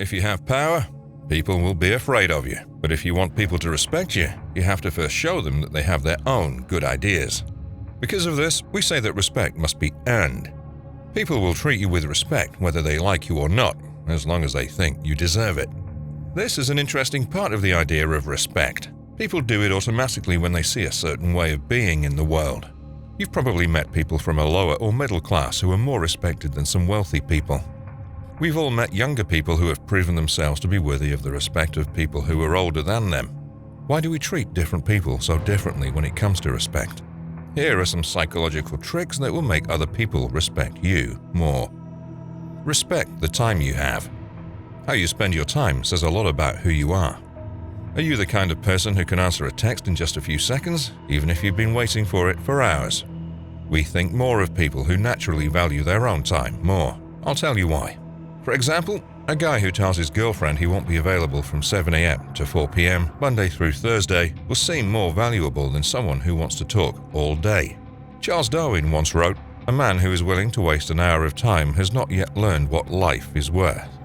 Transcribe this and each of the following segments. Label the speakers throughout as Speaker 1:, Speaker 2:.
Speaker 1: If you have power, people will be afraid of you. But if you want people to respect you, you have to first show them that they have their own good ideas. Because of this, we say that respect must be earned. People will treat you with respect whether they like you or not, as long as they think you deserve it. This is an interesting part of the idea of respect. People do it automatically when they see a certain way of being in the world. You've probably met people from a lower or middle class who are more respected than some wealthy people. We've all met younger people who have proven themselves to be worthy of the respect of people who are older than them. Why do we treat different people so differently when it comes to respect? Here are some psychological tricks that will make other people respect you more. Respect the time you have. How you spend your time says a lot about who you are. Are you the kind of person who can answer a text in just a few seconds, even if you've been waiting for it for hours? We think more of people who naturally value their own time more. I'll tell you why. For example, a guy who tells his girlfriend he won't be available from 7 a.m. to 4 p.m. Monday through Thursday will seem more valuable than someone who wants to talk all day. Charles Darwin once wrote, "A man who is willing to waste an hour of time has not yet learned what life is worth."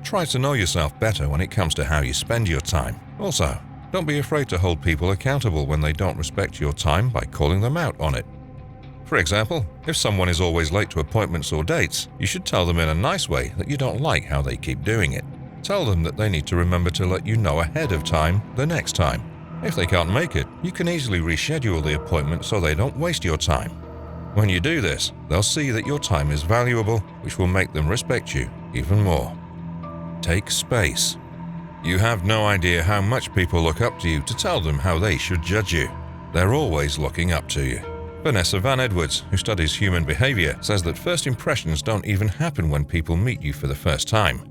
Speaker 1: Try to know yourself better when it comes to how you spend your time. Also, don't be afraid to hold people accountable when they don't respect your time by calling them out on it. For example, if someone is always late to appointments or dates, you should tell them in a nice way that you don't like how they keep doing it. Tell them that they need to remember to let you know ahead of time the next time. If they can't make it, you can easily reschedule the appointment so they don't waste your time. When you do this, they'll see that your time is valuable, which will make them respect you even more. Take space. You have no idea how much people look up to you to tell them how they should judge you. They're always looking up to you. Vanessa Van Edwards, who studies human behavior, says that first impressions don't even happen when people meet you for the first time.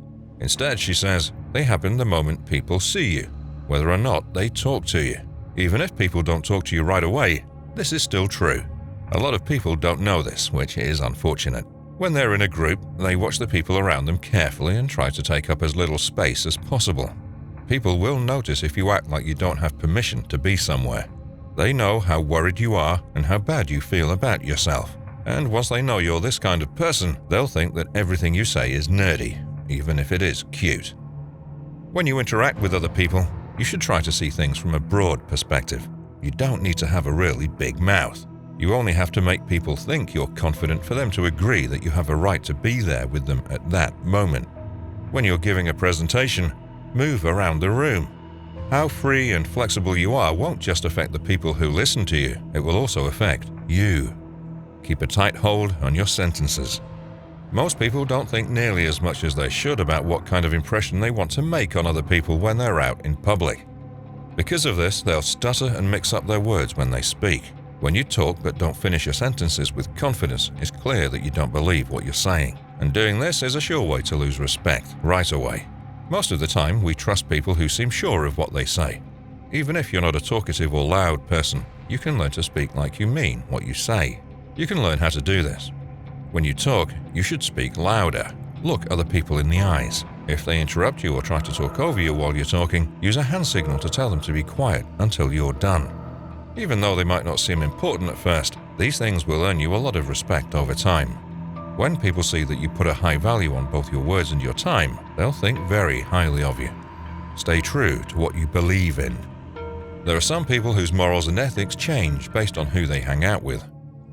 Speaker 1: Instead, she says, they happen the moment people see you, whether or not they talk to you. Even if people don't talk to you right away, this is still true. A lot of people don't know this, which is unfortunate. When they're in a group, they watch the people around them carefully and try to take up as little space as possible. People will notice if you act like you don't have permission to be somewhere. They know how worried you are and how bad you feel about yourself. And once they know you're this kind of person, they'll think that everything you say is nerdy, even if it is cute. When you interact with other people, you should try to see things from a broad perspective. You don't need to have a really big mouth. You only have to make people think you're confident for them to agree that you have a right to be there with them at that moment. When you're giving a presentation, move around the room. How free and flexible you are won't just affect the people who listen to you, it will also affect you. Keep a tight hold on your sentences. Most people don't think nearly as much as they should about what kind of impression they want to make on other people when they're out in public. Because of this, they'll stutter and mix up their words when they speak. When you talk but don't finish your sentences with confidence, it's clear that you don't believe what you're saying. And doing this is a sure way to lose respect right away. Most of the time, we trust people who seem sure of what they say. Even if you're not a talkative or loud person, you can learn to speak like you mean what you say. You can learn how to do this. When you talk, you should speak louder. Look other people in the eyes. If they interrupt you or try to talk over you while you're talking, use a hand signal to tell them to be quiet until you're done. Even though they might not seem important at first, these things will earn you a lot of respect over time. When people see that you put a high value on both your words and your time, they'll think very highly of you. Stay true to what you believe in. There are some people whose morals and ethics change based on who they hang out with.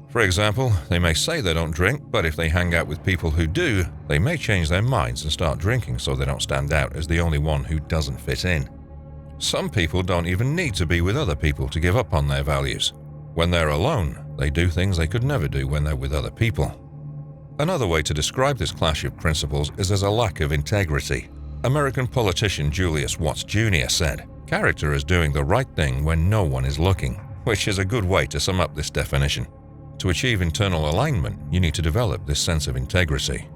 Speaker 1: For example, they may say they don't drink, but if they hang out with people who do, they may change their minds and start drinking so they don't stand out as the only one who doesn't fit in. Some people don't even need to be with other people to give up on their values. When they're alone, they do things they could never do when they're with other people. Another way to describe this clash of principles is as a lack of integrity. American politician Julius Watts Jr. said, "Character is doing the right thing when no one is looking," which is a good way to sum up this definition. To achieve internal alignment, you need to develop this sense of integrity.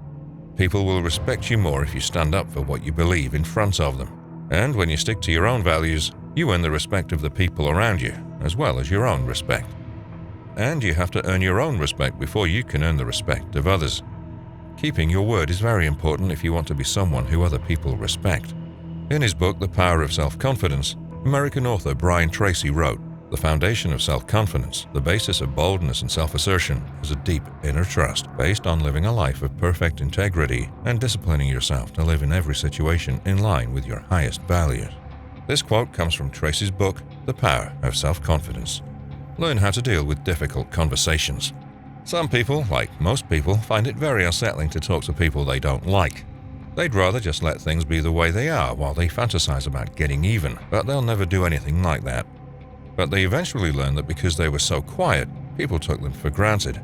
Speaker 1: People will respect you more if you stand up for what you believe in front of them. And when you stick to your own values, you earn the respect of the people around you, as well as your own respect. And you have to earn your own respect before you can earn the respect of others. Keeping your word is very important if you want to be someone who other people respect. In his book, The Power of Self-Confidence, American author Brian Tracy wrote, The foundation of self-confidence, the basis of boldness and self-assertion, is a deep inner trust based on living a life of perfect integrity and disciplining yourself to live in every situation in line with your highest values. This quote comes from Tracy's book, The Power of Self-Confidence. Learn how to deal with difficult conversations. Some people, like most people, find it very unsettling to talk to people they don't like. They'd rather just let things be the way they are while they fantasize about getting even, but they'll never do anything like that. But they eventually learned that because they were so quiet, people took them for granted.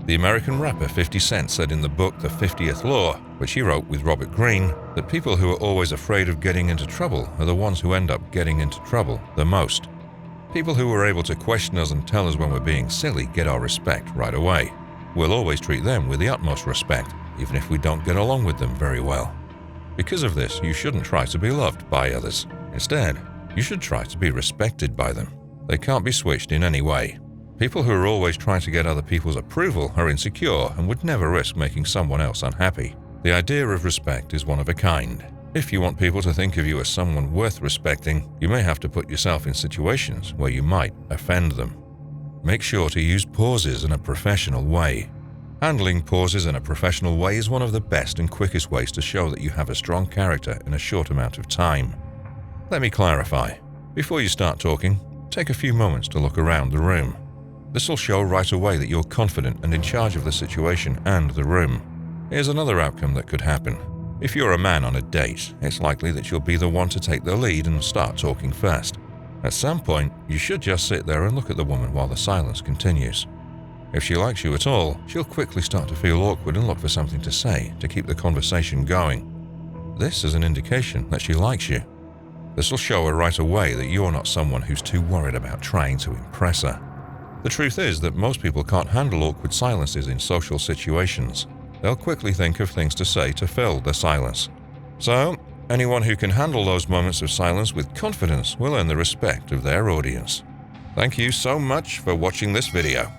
Speaker 1: The American rapper 50 Cent said in the book The 50th Law, which he wrote with Robert Greene, that people who are always afraid of getting into trouble are the ones who end up getting into trouble the most. People who are able to question us and tell us when we're being silly get our respect right away. We'll always treat them with the utmost respect, even if we don't get along with them very well. Because of this, you shouldn't try to be loved by others. Instead, you should try to be respected by them. They can't be switched in any way. People who are always trying to get other people's approval are insecure and would never risk making someone else unhappy. The idea of respect is one of a kind. If you want people to think of you as someone worth respecting, you may have to put yourself in situations where you might offend them. Make sure to use pauses in a professional way. Handling pauses in a professional way is one of the best and quickest ways to show that you have a strong character in a short amount of time. Let me clarify. Before you start talking, take a few moments to look around the room. This will show right away that you're confident and in charge of the situation and the room. Here's another outcome that could happen. If you're a man on a date, it's likely that you'll be the one to take the lead and start talking first. At some point, you should just sit there and look at the woman while the silence continues. If she likes you at all, she'll quickly start to feel awkward and look for something to say to keep the conversation going. This is an indication that she likes you. This will show her right away that you're not someone who's too worried about trying to impress her. The truth is that most people can't handle awkward silences in social situations. They'll quickly think of things to say to fill the silence. So, anyone who can handle those moments of silence with confidence will earn the respect of their audience. Thank you so much for watching this video.